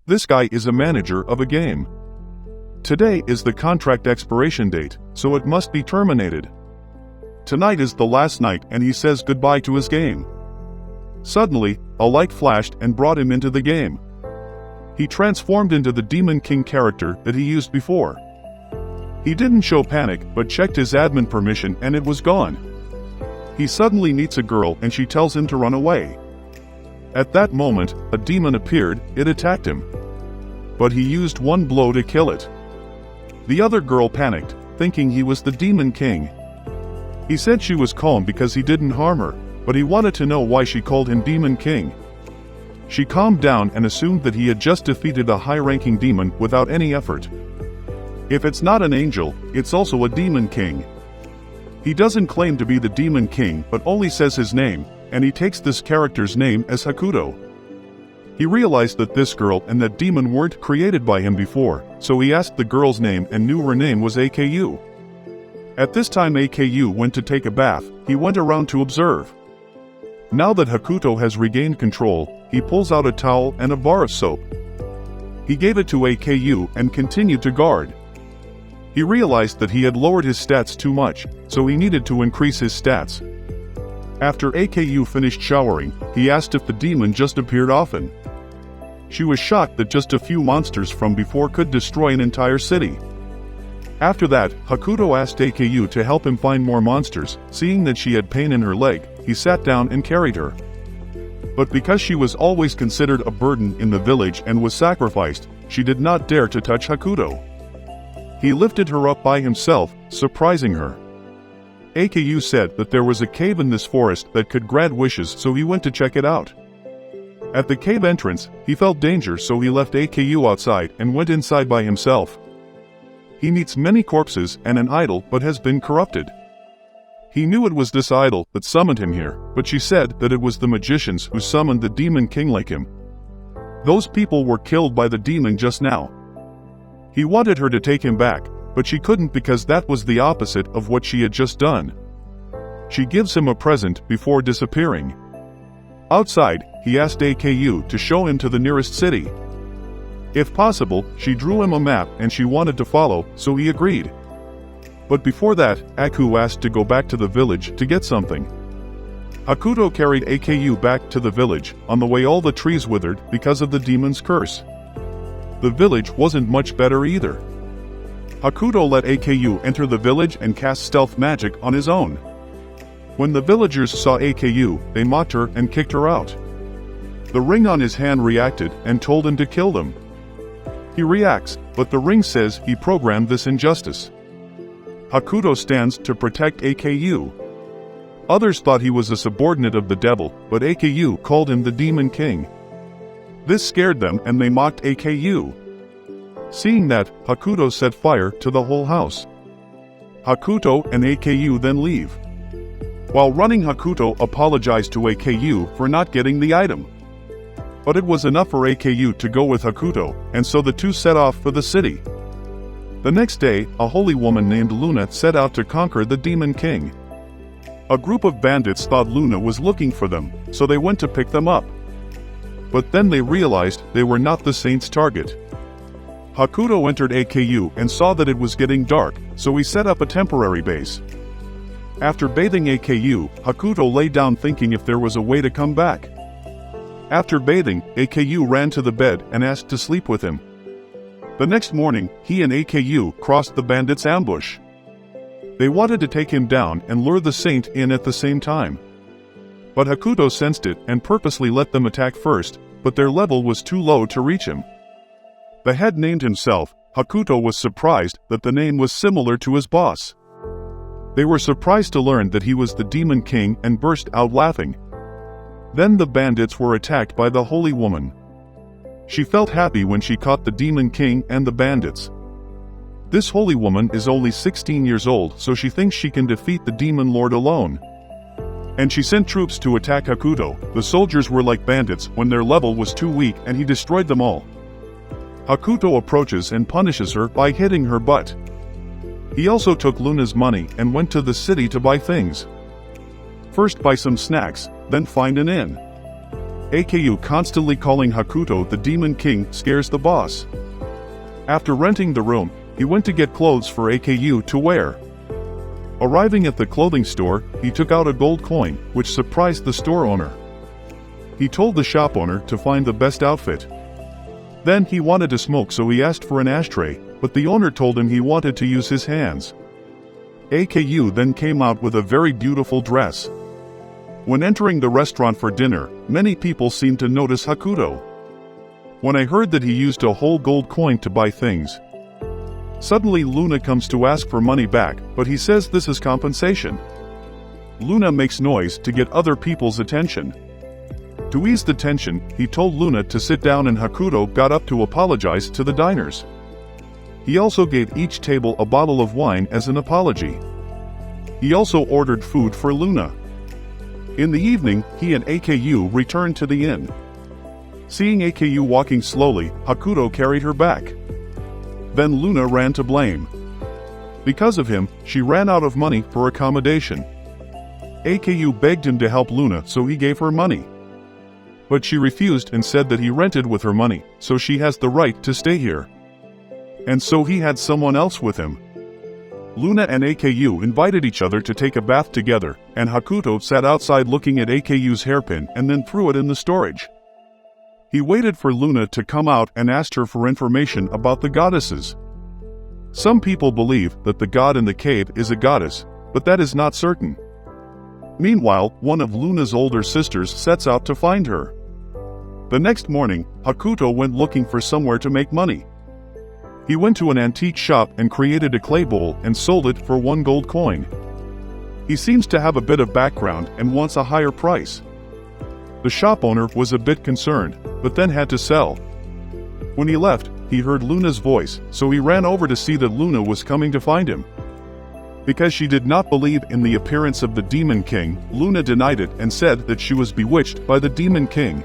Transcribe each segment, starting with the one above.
This guy is a manager of a game. Today is the contract expiration date, so it must be terminated. Tonight is the last night and he says goodbye to his game. Suddenly, a light flashed and brought him into the game. He transformed into the Demon King character that he used before. He didn't show panic but checked his admin permission and it was gone. He suddenly meets a girl and she tells him to run away. At that moment, a demon appeared, it attacked him. But he used one blow to kill it. The other girl panicked, thinking he was the Demon King. He said she was calm because he didn't harm her, but he wanted to know why she called him Demon King. She calmed down and assumed that he had just defeated a high-ranking demon without any effort. If it's not an angel, it's also a Demon King. He doesn't claim to be the Demon King but only says his name, and he takes this character's name as Hakuto. He realized that this girl and that demon weren't created by him before, so he asked the girl's name and knew her name was AKU. At this time AKU went to take a bath, he went around to observe. Now that Hakuto has regained control, he pulls out a towel and a bar of soap. He gave it to AKU and continued to guard. He realized that he had lowered his stats too much, so he needed to increase his stats. After AKU finished showering, he asked if the demon just appeared often. She was shocked that just a few monsters from before could destroy an entire city. After that, Hakuto asked AKU to help him find more monsters. Seeing that she had pain in her leg, he sat down and carried her. But because she was always considered a burden in the village and was sacrificed, she did not dare to touch Hakuto. He lifted her up by himself, surprising her. AKU said that there was a cave in this forest that could grant wishes, so he went to check it out. At the cave entrance, he felt danger, so he left AKU outside and went inside by himself. He meets many corpses and an idol but has been corrupted. He knew it was this idol that summoned him here, but she said that it was the magicians who summoned the Demon King like him. Those people were killed by the demon just now. He wanted her to take him back, but she couldn't because that was the opposite of what she had just done. She gives him a present before disappearing. Outside, he asked AKU to show him to the nearest city. If possible, she drew him a map and she wanted to follow, so he agreed. But before that, Aku asked to go back to the village to get something. Hakuto carried AKU back to the village. On the way all the trees withered because of the demon's curse. The village wasn't much better either. Hakuto let AKU enter the village and cast stealth magic on his own. When the villagers saw AKU, they mocked her and kicked her out. The ring on his hand reacted and told him to kill them. He reacts, but the ring says he programmed this injustice. Hakuto stands to protect AKU. Others thought he was a subordinate of the devil, but AKU called him the Demon King. This scared them and they mocked AKU. Seeing that, Hakuto set fire to the whole house. Hakuto and AKU then leave. While running, Hakuto apologized to AKU for not getting the item. But it was enough for AKU to go with Hakuto, and so the two set off for the city. The next day, a holy woman named Luna set out to conquer the Demon King. A group of bandits thought Luna was looking for them, so they went to pick them up. But then they realized they were not the saint's target. Hakuto entered AKU and saw that it was getting dark, so he set up a temporary base. After bathing AKU, Hakuto lay down thinking if there was a way to come back. After bathing, AKU ran to the bed and asked to sleep with him. The next morning, he and AKU crossed the bandits' ambush. They wanted to take him down and lure the saint in at the same time. But Hakuto sensed it and purposely let them attack first, but their level was too low to reach him. The head named himself. Hakuto was surprised that the name was similar to his boss. They were surprised to learn that he was the Demon King and burst out laughing. Then the bandits were attacked by the holy woman. She felt happy when she caught the Demon King and the bandits. This holy woman is only 16 years old, so she thinks she can defeat the Demon Lord alone. And she sent troops to attack Hakuto. The soldiers were like bandits when their level was too weak and he destroyed them all. Hakuto approaches and punishes her by hitting her butt. He also took Luna's money and went to the city to buy things. First buy some snacks, then find an inn. AKU constantly calling Hakuto the Demon King scares the boss. After renting the room, he went to get clothes for AKU to wear. Arriving at the clothing store, he took out a gold coin, which surprised the store owner. He told the shop owner to find the best outfit. Then he wanted to smoke, so he asked for an ashtray, but the owner told him he wanted to use his hands. AKU then came out with a very beautiful dress. When entering the restaurant for dinner, many people seemed to notice Hakuto. When I heard that he used a whole gold coin to buy things. Suddenly Luna comes to ask for money back, but he says this is compensation. Luna makes noise to get other people's attention. To ease the tension, he told Luna to sit down and Hakuto got up to apologize to the diners. He also gave each table a bottle of wine as an apology. He also ordered food for Luna. In the evening, he and AKU returned to the inn. Seeing AKU walking slowly, Hakuto carried her back. Then Luna ran to blame. Because of him, she ran out of money for accommodation. AKU begged him to help Luna, so he gave her money. But she refused and said that he rented with her money, so she has the right to stay here. And so he had someone else with him. Luna and AKU invited each other to take a bath together, and Hakuto sat outside looking at AKU's hairpin and then threw it in the storage. He waited for Luna to come out and asked her for information about the goddesses. Some people believe that the god in the cave is a goddess, but that is not certain. Meanwhile, one of Luna's older sisters sets out to find her. The next morning, Hakuto went looking for somewhere to make money. He went to an antique shop and created a clay bowl and sold it for 1 gold coin. He seems to have a bit of background and wants a higher price. The shop owner was a bit concerned, but then had to sell. When he left, he heard Luna's voice, so he ran over to see that Luna was coming to find him. Because she did not believe in the appearance of the Demon King, Luna denied it and said that she was bewitched by the Demon King.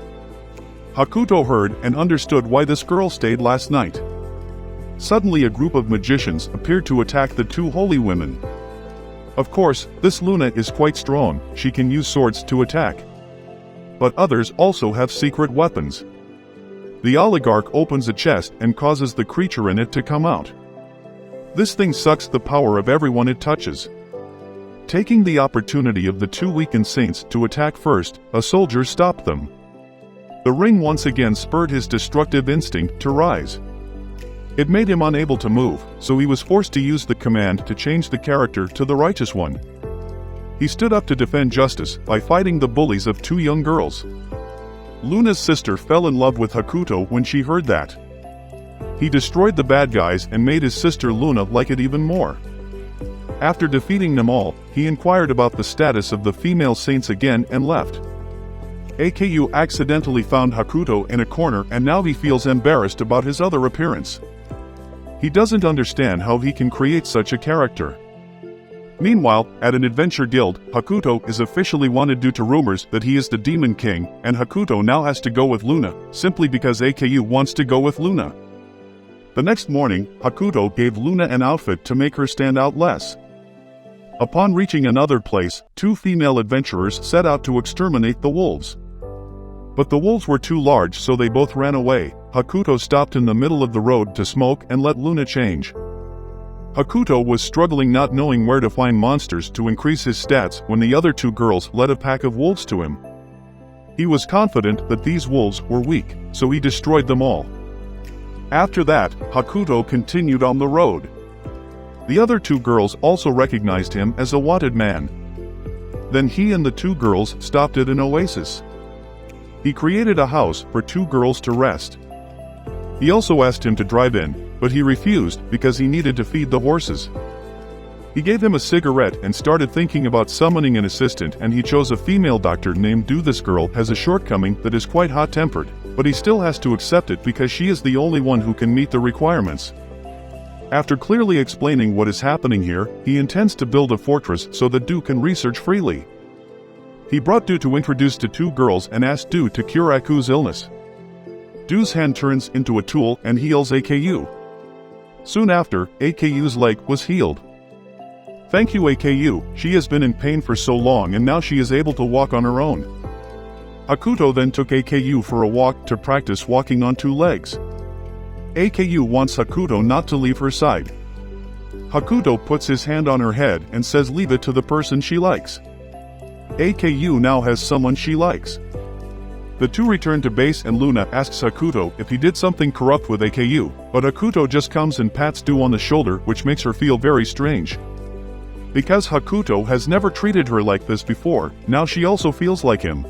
Hakuto heard and understood why this girl stayed last night. Suddenly a group of magicians appeared to attack the 2 holy women. Of course, this Luna is quite strong, she can use swords to attack. But others also have secret weapons. The oligarch opens a chest and causes the creature in it to come out. This thing sucks the power of everyone it touches. Taking the opportunity of the 2 weakened saints to attack first, a soldier stopped them. The ring once again spurred his destructive instinct to rise. It made him unable to move, so he was forced to use the command to change the character to the righteous one. He stood up to defend justice by fighting the bullies of 2 young girls. Luna's sister fell in love with Hakuto when she heard that. He destroyed the bad guys and made his sister Luna like it even more. After defeating them all, he inquired about the status of the female saints again and left. AKU accidentally found Hakuto in a corner and now he feels embarrassed about his other appearance. He doesn't understand how he can create such a character. Meanwhile, at an adventure guild, Hakuto is officially wanted due to rumors that he is the Demon King, and Hakuto now has to go with Luna, simply because AKU wants to go with Luna. The next morning, Hakuto gave Luna an outfit to make her stand out less. Upon reaching another place, 2 female adventurers set out to exterminate the wolves. But the wolves were too large, so they both ran away. Hakuto stopped in the middle of the road to smoke and let Luna change. Hakuto was struggling, not knowing where to find monsters to increase his stats, when the other 2 girls led a pack of wolves to him. He was confident that these wolves were weak, so he destroyed them all. After that, Hakuto continued on the road. The other 2 girls also recognized him as a wanted man. Then he and the 2 girls stopped at an oasis. He created a house for 2 girls to rest. He also asked him to drive in, but he refused because he needed to feed the horses. He gave him a cigarette and started thinking about summoning an assistant, and he chose a female doctor named Du. This girl has a shortcoming that is quite hot-tempered, but he still has to accept it because she is the only one who can meet the requirements. After clearly explaining what is happening here, he intends to build a fortress so that Du can research freely. He brought Du to introduce to 2 girls and asked Du to cure Aku's illness. Du's hand turns into a tool and heals AKU. Soon after, AKU's leg was healed. Thank you AKU, she has been in pain for so long and now she is able to walk on her own. Hakuto then took AKU for a walk to practice walking on two legs. AKU wants Hakuto not to leave her side. Hakuto puts his hand on her head and says leave it to the person she likes. AKU now has someone she likes. The two return to base and Luna asks Hakuto if he did something corrupt with AKU, but Hakuto just comes and pats Du on the shoulder, which makes her feel very strange. Because Hakuto has never treated her like this before, now she also feels like him.